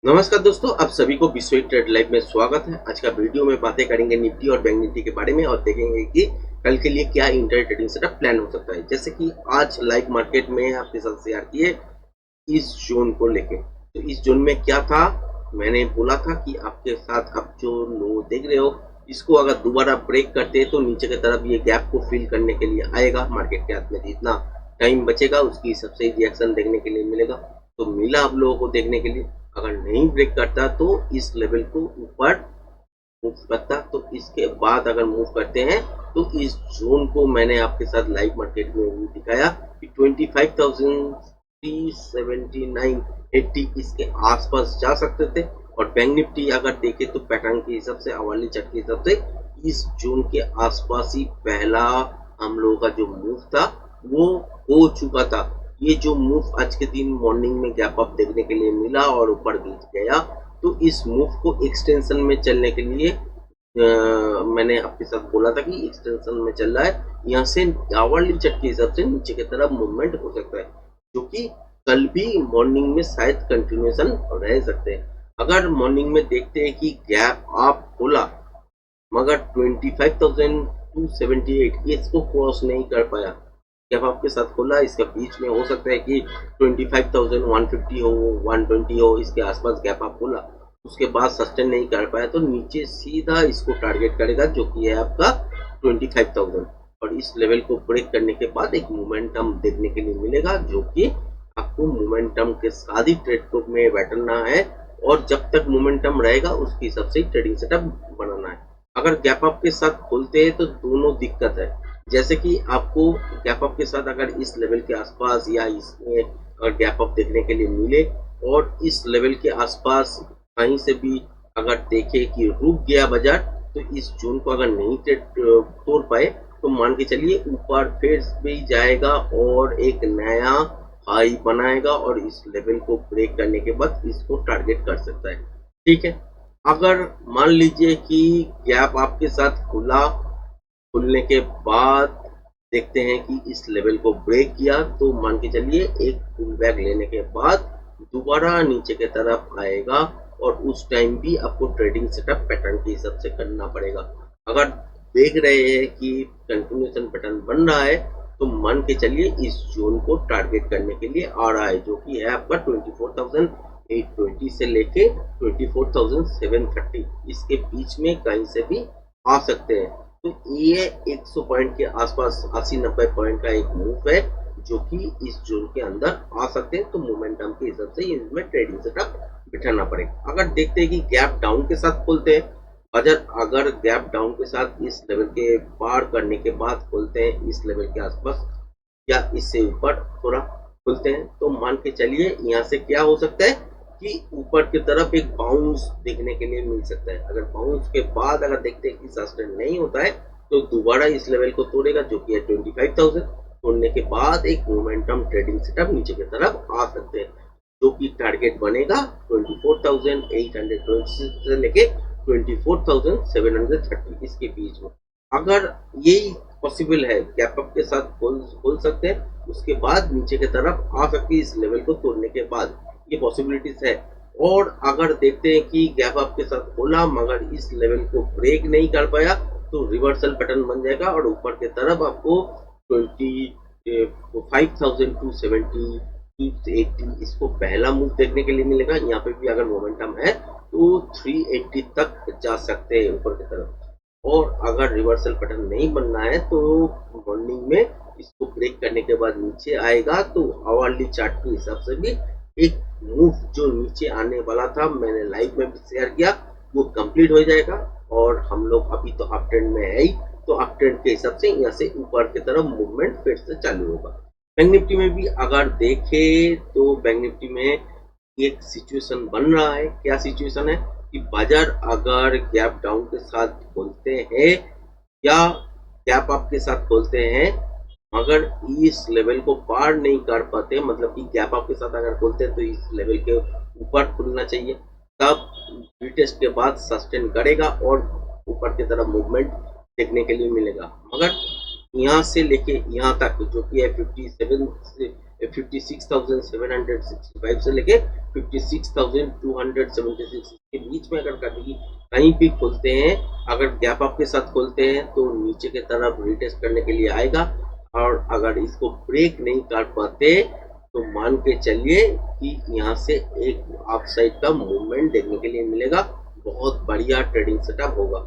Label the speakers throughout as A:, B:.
A: नमस्कार दोस्तों, आप सभी को विश्व ट्रेड लाइव में स्वागत है। आज का वीडियो में बातें करेंगे निफ्टी और बैंक निफ्टी के बारे में और देखेंगे कि कल के लिए क्या इंटर ट्रेडिंग सेटअप प्लान हो सकता है। जैसे कि आज लाइव मार्केट में आपके साथ शेयर किए इस जोन को लेके, तो इस जोन में क्या था, मैंने बोला था कि आपके साथ आप जो लो देख रहे हो इसको अगर दोबारा ब्रेक करते हैं तो नीचे की तरफ ये गैप को फिल करने के लिए आएगा। मार्केट के हाथ में जितना टाइम बचेगा उसकी सबसे रिएक्शन देखने के लिए मिलेगा, तो मिला आप लोगों को देखने के लिए। अगर नहीं ब्रेक करता तो इस लेवल को ऊपर मूव करता, तो इसके बाद अगर मूव करते हैं तो इस जोन को मैंने आपके साथ लाइव मार्केट में भी दिखाया कि 25,379 80 इसके आसपास जा सकते थे। और बैंक निफ्टी अगर देखे तो पैटर्न के हिसाब से, अवाली चार्ट के हिसाब से इस जोन के आसपास ही पहला हम लोगों का जो मूव था वो हो चुका था। ये जो मूव आज के दिन मॉर्निंग में गैप अप देखने के लिए मिला और ऊपर गिर गया, तो इस मूव को एक्सटेंशन में चलने के लिए मैंने आपके साथ बोला था कि एक्सटेंशन में चल रहा है। यहाँ से आवरली चार्ट के हिसाब से नीचे की तरफ मूवमेंट हो सकता है, जो कि कल भी मॉर्निंग में शायद कंटिन्यूएशन रह सकते हैं। अगर मॉर्निंग में देखते हैं कि गैप अप खोला मगर 25,278 इसको क्रॉस नहीं कर पाया, जब आपके साथ खोला इसके बीच में हो सकता है कि 25,150 हो, 120 हो, इसके आसपास गैप अप खोला, उसके बाद सस्टेन नहीं कर पाया तो नीचे सीधा इसको टारगेट करेगा, जो कि है आपका 25,000। और इस लेवल को ब्रेक करने के बाद एक मोमेंटम देखने के लिए मिलेगा, जो कि आपको मोमेंटम के साथ ही ट्रेड को में बैठना है और जब तक मोमेंटम रहेगा उसके हिसाब से ट्रेडिंग सेटअप बनाना है। अगर गैप अप के साथ खोलते हैं तो दोनों दिक्कत है। जैसे कि आपको गैप अप के साथ अगर इस लेवल के आसपास या इसमें अगर गैप अप देखने के लिए मिले और इस लेवल के आसपास कहीं से भी अगर देखे कि रुक गया बाजार, तो इस जोन को अगर नहीं तोड़ पाए तो मान के चलिए ऊपर फिर भी जाएगा और एक नया हाई बनाएगा और इस लेवल को ब्रेक करने के बाद इसको टारगेट कर सकता है। ठीक है, अगर मान लीजिए कि गैप आपके साथ खुलने के बाद देखते हैं कि इस लेवल को ब्रेक किया, तो मान के चलिए एक पुल बैक लेने के बाद दोबारा नीचे की तरफ आएगा और उस टाइम भी आपको ट्रेडिंग सेटअप पैटर्न के हिसाब से करना पड़ेगा। अगर देख रहे हैं कि कंटिन्यूएशन पैटर्न बन रहा है तो मान के चलिए इस जोन को टारगेट करने के लिए आ रहा है, जो कि है आपका 24,820 से लेके 24,730, इसके बीच में कहीं से भी आ सकते हैं। तो ये 100 पॉइंट के आसपास 80-90 पॉइंट का एक मूव है, जो कि इस जोन के अंदर आ सकते हैं। तो मोमेंटम के हिसाब से इसमें ट्रेडिंग सेटअप बिठाना पड़ेगा। अगर देखते हैं कि गैप डाउन के साथ खोलते हैं अगर गैप डाउन के साथ इस लेवल के पार करने के बाद खोलते हैं इस लेवल के आसपास या इससे ऊपर थोड़ा खुलते हैं, तो मान के चलिए यहाँ से क्या हो सकता है कि ऊपर की तरफ एक बाउंस देखने के लिए मिल सकता है। अगर बाउंस के बाद अगर देखते हैं कि सस्टेन नहीं होता है तो दोबारा इस लेवल को तोड़ेगा, जो कि है 25,000। तोड़ने के बाद एक मोमेंटम ट्रेडिंग सेटअप नीचे की तरफ आ सकते हैं, जो कि टारगेट बनेगा 24,820 से लेके 24,730 इसके बीच में। अगर यही पॉसिबल है, गैप अप के साथ खोल सकते हैं, उसके बाद नीचे की तरफ आ सकती है इस लेवल को तोड़ने के बाद, ये पॉसिबिलिटीज है। और अगर देखते हैं कि गैप अप के साथ खोला मगर इस लेवल को ब्रेक नहीं कर पाया तो रिवर्सल पैटर्न बन जाएगा और ऊपर की तरफ आपको 25,270 280 इसको पहला मूव देखने के लिए मिलेगा। यहाँ पे भी अगर मोमेंटम है तो 380 तक जा सकते हैं ऊपर की तरफ। और अगर रिवर्सल पैटर्न नहीं बनना है तो मॉर्निंग में इसको ब्रेक करने के बाद नीचे आएगा, तो आवरली चार्ट के हिसाब से भी एक मूव जो नीचे आने वाला था मैंने लाइव में भी शेयर किया वो कंप्लीट हो जाएगा। और हम लोग अभी तो अप ट्रेंड में है ही, तो अप ट्रेंड के हिसाब से यहाँ से ऊपर की तरफ मूवमेंट फिर से चालू होगा। बैंक निफ्टी में भी अगर देखे तो बैंक निफ्टी में एक सिचुएशन बन रहा है। क्या सिचुएशन है कि बाजार अगर गैप डाउन के साथ खोलते हैं या गैप अप के साथ खोलते हैं मगर इस लेवल को पार नहीं कर पाते, मतलब कि गैप अप के साथ अगर खोलते हैं तो इस लेवल के ऊपर खुलना चाहिए, तब रिटेस्ट के बाद सस्टेन करेगा और ऊपर की तरफ मूवमेंट देखने के लिए मिलेगा। मगर यहाँ से लेके यहाँ तक जो कि है 57 56,765 से लेके 56,276 के बीच में अगर कभी कहीं भी खुलते हैं, अगर गैप अप के साथ खुलते हैं तो नीचे की तरफ रिटेस्ट करने के लिए आएगा, और अगर इसको ब्रेक नहीं कर पाते तो मान के चलिए कि यहाँ से एक अप साइड का मूवमेंट देखने के लिए मिलेगा, बहुत बढ़िया ट्रेडिंग सेटअप होगा।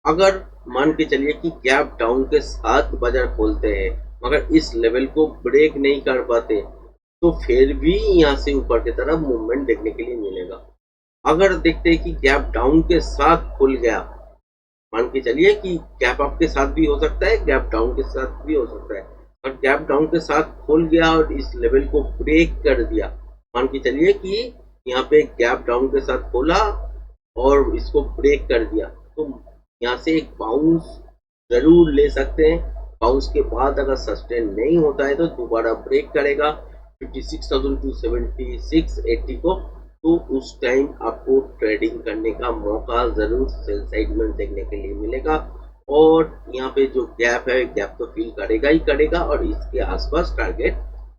A: अगर मान के चलिए कि गैप डाउन के साथ बाजार खोलते हैं मगर इस लेवल को ब्रेक नहीं कर पाते तो फिर भी यहाँ से ऊपर की तरफ मूवमेंट देखने के लिए मिलेगा। अगर देखते हैं कि गैप डाउन के साथ खुल गया, मान के चलिए कि गैप अप के साथ भी हो सकता है, गैप डाउन के साथ भी हो सकता है, और गैप डाउन के साथ खुल गया और इस लेवल को ब्रेक कर दिया, मान के चलिए कि यहाँ पे गैप डाउन के साथ खोला और इसको ब्रेक कर दिया, तो यहाँ से एक बाउंस जरूर ले सकते हैं। बाउंस के बाद अगर सस्टेन नहीं होता है तो दोबारा ब्रेक करेगा 56,276 80 को, तो उस टाइम आपको ट्रेडिंग करने का मौका जरूर सेल साइड में देखने के लिए मिलेगा। और यहाँ पे जो गैप है, गैप तो फील करेगा ही करेगा, और इसके आसपास टारगेट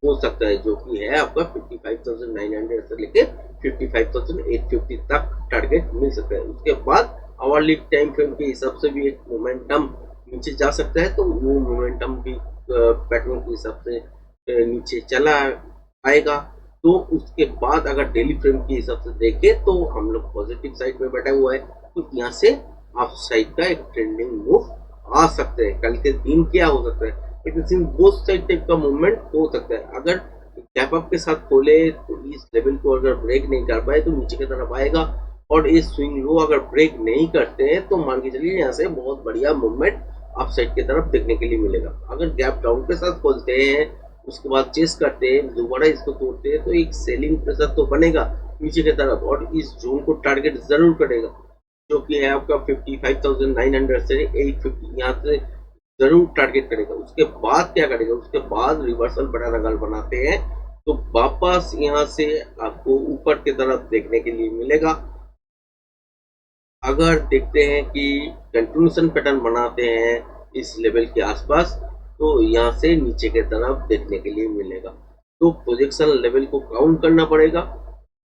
A: हो सकता है जो कि है आपका 55,900 से लेके 55,850 तक टारगेट मिल सकता है। उसके बाद आवरली टाइम फ्रेम के हिसाब से भी एक मोमेंटम नीचे जा सकता है, तो वो मोमेंटम भी पैटर्न के हिसाब से नीचे चला आएगा। तो उसके बाद अगर डेली फ्रेम के हिसाब से देखें तो हम लोग पॉजिटिव साइड में बैठा हुआ है, तो यहाँ से अप साइड का एक ट्रेंडिंग मूव आ सकते हैं। कल के दिन क्या हो सकता है, एक बोथ साइड टाइप का मूवमेंट हो सकता है। अगर गैप अप के साथ खोले तो इस लेवल को अगर ब्रेक नहीं कर पाए तो नीचे की तरफ आएगा, और इस स्विंग लो अगर ब्रेक नहीं करते हैं तो मान के चलिए यहाँ से बहुत बढ़िया मूवमेंट अप साइड की तरफ देखने के लिए मिलेगा। अगर गैप डाउन के साथ खोलते हैं, उसके बाद चेस करते हैं, दोबारा इसको तोड़ते हैं, तो एक सेलिंग प्रेशर तो बनेगा नीचे की तरफ, और इस जोन को टारगेट जरूर करेगा जो कि है आपका 55,900 से 850, यहाँ से जरूर टारगेट करेगा। उसके बाद क्या करेगा, उसके बाद रिवर्सल बटन अगर बनाते हैं तो वापस यहाँ से आपको ऊपर की तरफ देखने के लिए मिलेगा। अगर देखते हैं कि कंटिन्यूशन पैटर्न बनाते हैं इस लेवल के आसपास, तो यहाँ से नीचे की तरफ देखने के लिए मिलेगा। तो प्रोजेक्शन लेवल को काउंट करना पड़ेगा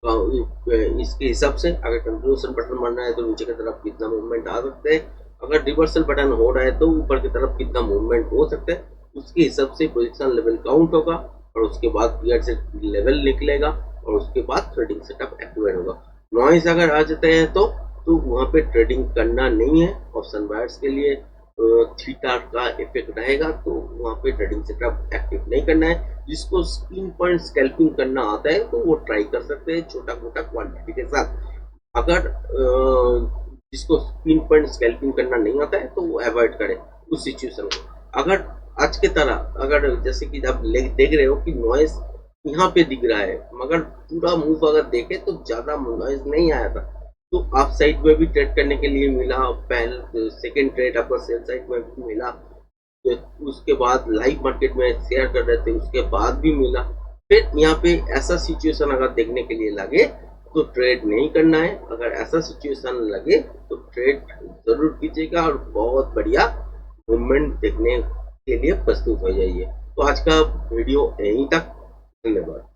A: इसके हिसाब से। अगर कंटिन्यूशन पैटर्न बन रहा है तो नीचे की तरफ कितना मूवमेंट आ सकता है, अगर रिवर्सल पैटर्न हो रहा है तो ऊपर की तरफ कितना मूवमेंट हो सकता है, उसके हिसाब से प्रोजेक्शन लेवल काउंट होगा, और उसके बाद पीरियड से लेवल निकलेगा, और उसके बाद ट्रेडिंग सेटअप एक्टिवेट होगा। नॉइज अगर आ जाते हैं तो वहाँ पे ट्रेडिंग करना नहीं है। ऑप्शन बायर्स के लिए थीटा का इफेक्ट रहेगा, तो वहाँ पे ट्रेडिंग सेटअप एक्टिव नहीं करना है। जिसको स्पिन पॉइंट स्कैल्पिंग करना आता है तो वो ट्राई कर सकते हैं छोटा मोटा क्वांटिटी के साथ। अगर जिसको स्पिन पॉइंट स्कैल्पिंग करना नहीं आता है तो वो अवॉइड करे उस सिचुएशन को। अगर आज के तरह अगर जैसे कि आप देख रहे हो कि नॉइज यहाँ पे दिख रहा है, मगर पूरा मूव अगर देखे तो ज्यादा नॉइज नहीं आया था, तो आप साइड में भी ट्रेड करने के लिए मिला, पहले सेकंड ट्रेड आपका सेल साइड में भी मिला, तो उसके बाद लाइव मार्केट में शेयर कर रहे थे उसके बाद भी मिला। फिर यहाँ पे ऐसा सिचुएशन अगर देखने के लिए लगे तो ट्रेड नहीं करना है, अगर ऐसा सिचुएशन लगे तो ट्रेड जरूर कीजिएगा और बहुत बढ़िया मूवमेंट देखने के लिए प्रस्तुत हो जाइए। तो आज का वीडियो यहीं तक, धन्यवाद।